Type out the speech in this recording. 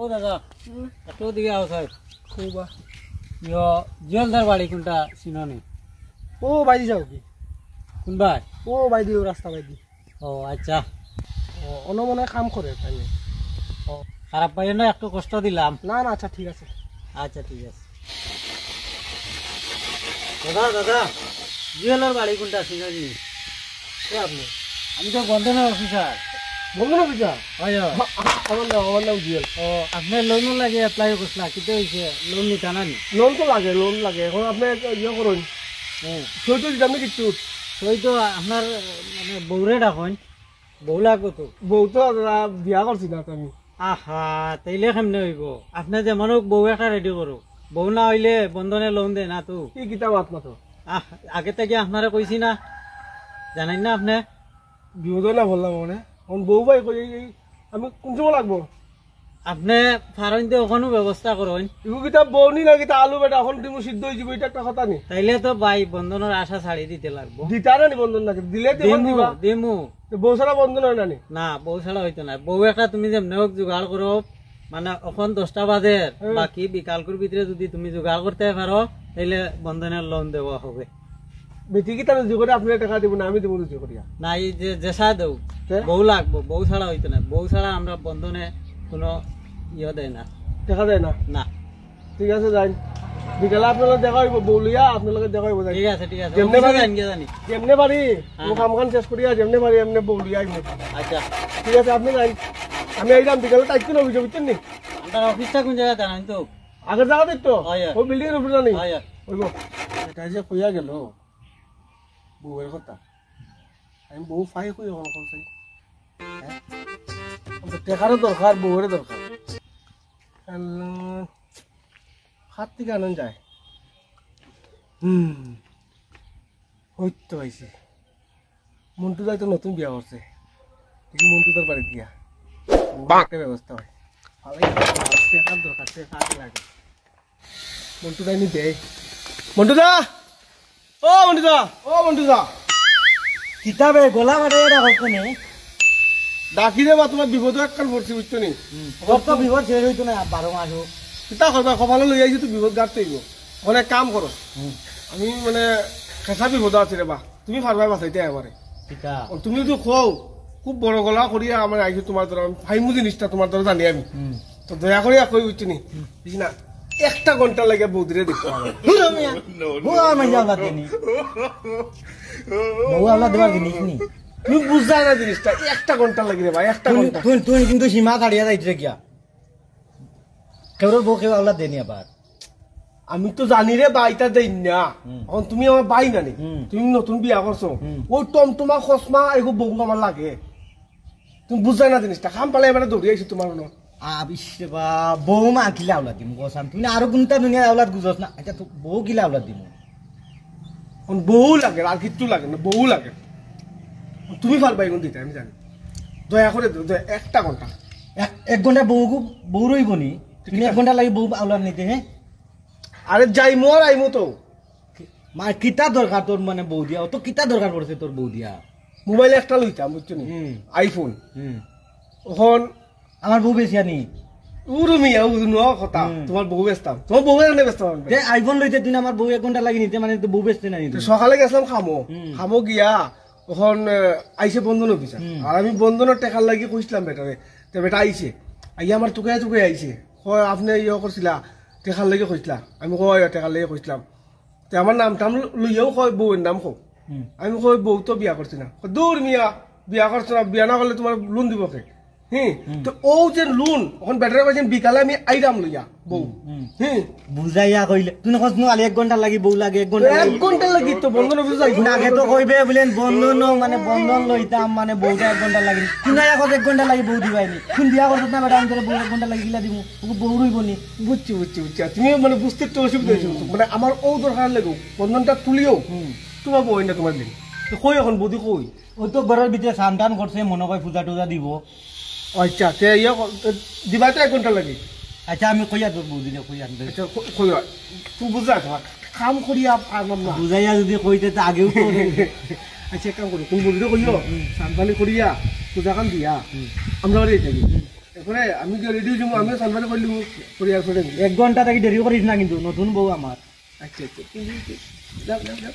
ও দাদা একটু দিকে আও সাহেব খুবা ইয় জলদার বাড়ি কোনটা চিননি ও বাইদি যাও কি কোন ভাই ও বাইদি ও রাস্তা বাইদি ও আচ্ছা ও অন্য মনে হয় কাম করে তাই ও খারাপ পাইও না একটু কষ্ট দিলাম না না আচ্ছা ঠিক আছে আচ্ছা ঠিক আছে দাদা দাদা জুয়েলার বাড়ি কোনটা চিননি কে আপনি আমি তো বন্ধনের অফিসার বন্ধু না পিছা হয় আমার নাম জুয়েল ও আপনার লোন লাগে এপ্লাই করছিলা কিন্তু হয়েছে লোন নিতা না নি লোন তো লাগে লোন লাগে এখন আপনি ইয়ে করুন হ্যাঁ সই তো দিতাম না কিছু ওই তো আপনার মানে বউরে ডাকুন বউ লাগবো তো বউ তো বিয়া করছি না তো আমি আহা তাইলে কেমনে হইব আপনি যেমন হোক বউ একটা রেডি করো বউ না হইলে বন্ধনে লোন দে না তো কি কিতাব আত্মা তো আগে থেকে আপনারা কইছি না জানেন না আপনি বিপদ না বললাম মানে এখন বউ ভাই কই আমি কোন সময় লাগবো আপনি ফারন দিয়ে ওখানে ব্যবস্থা করুন এগু কিতাব বউ নি না কিতা আলু বেটা এখন তুমি সিদ্ধ হয়ে যাবো এটা একটা কথা নি তাইলে তো ভাই বন্ধনের আশা ছাড়ি দিতে লাগবো দিতা না নি বন্ধন নাকি দিলে দিমু দিমু বউ ছাড়া বন্ধন হয় না নি না বউ ছাড়া হইতো না বউ একটা তুমি যেমনি হোক জোগাড় করো মানে এখন 10টা বাজে বাকি বিকালকুর ভিতরে যদি তুমি জোগাড় করতে পারো তাইলে বন্ধনের লোন দেওয়া হবে বেটি কি তাহলে করে আপনি টাকা দিব না আমি দেবো রুজি করিয়া না এই যে জেসা দেও বউ লাগবো বউ ছাড়া হইতো না বউ ছাড়া আমরা বন্ধনে কোনো ইয়ে দেয় না টাকা দেয় না না ঠিক আছে যাই বিকালে আপনার দেখা হইব বউ লিয়া আপনার লগে দেখা হইব ঠিক আছে যেমনে পারি জানি যেমনে পারি কাম কাম শেষ করিয়া যেমনে পারি এমনি বউ লিয়া আইব আচ্ছা ঠিক আছে আপনি যাই আমি এইরাম বিকালে টাইট করে অভিযোগ বুঝছেন নি আপনার অফিসটা কোন জায়গায় জানেন তো আগের জায়গা দেখতো হয় ওই বিল্ডিং এর উপরে জানি হয় হইব এটা যে কইয়া গেল বউয়ের কথা আমি বউ ফাই কই হল কই টেকারও দরকার বউয়ের দরকার হাত থেকে আনন্দ যায় হইতো আইছে মন্টু দাই তো নতুন বিয়া করছে দেখি মন্টু তোর বাড়ি দিয়া একটা ব্যবস্থা হয় টেকার দরকার টেকার লাগে মন্টু দাই নি দেয় মন্টু দা ও মন্টু দা ও মন্টু দা কিতাবে গোলা মারে এটা হচ্ছে না ডাকি দেবা তোমার বিপদ একখান পড়ছি বুঝছো নি কত বিপদ শেষ হইতো না 12 মাস হোক কিতা করবা কপালে লই আইছি তো বিপদ গাড়তে হইব অনেক কাম করো আমি মানে খেসা বিপদ আছে রে বা তুমি পারবা বাঁচাইতে আমারে কিতা তুমি তো খাও খুব বড় গলা করিয়া আমার আইছি তোমার দ্বারা ফাইমু জিনিসটা তোমার দ্বারা জানি আমি তো দয়া করিয়া কই বুঝছি নি বুঝি না একটা ঘন্টা লাগে বৌদিরে দেখতে হবে তুমি বুঝাই না জিনিসটা একটা ঘন্টা লাগে রে ভাই একটা ঘন্টা তুই কিন্তু সীমা ছাড়িয়া যাইছে কিয়া কেউর বউ কেউ আল্লাহ দেনি আবার আমি তো জানি রে বাইটা দেই না এখন তুমি আমার বাই নানি তুমি নতুন বিয়া করছো ওই টমটমা খসমা এগো বউ আমার লাগে তুমি বুঝাই না জিনিসটা খাম পালে এবারে দৌড়ি আইছি তোমার মনে আবিশ্বে বা বউ মা কিলা আওলাদ দিম গোসাম তুমি আরো কোনটা দুনিয়া আওলাদ গুজস না আচ্ছা তো বউ কিলা আওলাদ দিম বউ লাগে আর কিচ্ছু লাগে না বউ লাগে তুমি পারবা এখন দিতে আমি জানি দয়া করে একটা ঘন্টা 1 ঘন্টা বউ রইব নি তুমি 1 ঘন্টা লাগে বউ আওলাদ নিতে হ্যাঁ আরে যাইমু আর আইমু তো মা কিতা দরকার তোর মানে বউ দিয়া তো কিতা দরকার পড়ছে তোর বউ দিয়া মোবাইল একটা লইতাম বুঝছো নি আইফোন এখন আমার বউ বেশি আনি উরুমিয়া উরুনো কথা তোমার বউ বেচতাম তোমার বউ এনে বেচতাম আইফোন লইতে তুই আমার বউ 1 ঘন্টা লাগি নিতে মানে তো বউ বেচতে না নিতে সকালে গেছিলাম খামো গিয়া এখন আইসে বন্ধন অফিসার আর আমি বন্ধনের টেকার লাগি কইছিলাম বেটারে তে বেটা আইছে আইয়া আমার টুকে আইছে কয় আপনি ইয়ে করছিলা টেকার লাগি কইছিলা আমি কয় টেকার লাগি কইছিলাম তে আমার নাম টাম লইয়াও কয় বউয়ের নাম কো আমি কই বউ তো বিয়া করছি না দূর মিয়া বিয়া করছো না বিয়া না করলে তোমার লোন দিব কে তো ও যে লোন এখন বেটারে কইছেন বিকালে আমি আইরাম লইয়া বউ বুঝাইয়া কইলে তুই নকস নো আলি 1 ঘন্টা লাগি বউ লাগে 1 ঘন্টা লাগি তো বন্ধন অফিসে যাই আগে তো কইবে বলেন বন্ধন মানে বন্ধন লইতাম মানে বউটা 1 ঘন্টা লাগি তুই এখন 1 ঘন্টা লাগি বউ দিবাইনি তুই বিয়া করছ না বেটা আমি বউ 1 ঘন্টা লাগি গিলা দিমু বউ রইবনি বুঝছি তুমি মানে বুঝতে তো অসুবিধা হইছে মানে আমার ও দরকার লাগো বন্ধনটা তুলিও তোমার বউ না তোমার দিন কই এখন বৌদি কই ও তো ঘরের ভিতরে সান্তান করছে মনে হয় পূজা টুজা দিব আচ্ছা তে ইয়া দিবা তো 1 ঘন্টা লাগে আচ্ছা আমি কইয়া তোর বৌদিনে কইয়া আচ্ছা কইয়া তুই বুঝা কাম করিয়া পারলাম না বুঝাইয়া যদি কইতে তো আগেও তো আচ্ছা কাম করি তুমি বৌদিরে কইও সান্তানি করিয়া পূজা কাম দিয়া আমরা বাড়ি যাই এরপরে আমি যে রেডি হয়েছি আমিও সালবারে করলি পরিবার করে 1 ঘন্টা থেকে দেরি করিস না কিন্তু নতুন বউ আমার আচ্ছা আচ্ছা যাও যাও যাও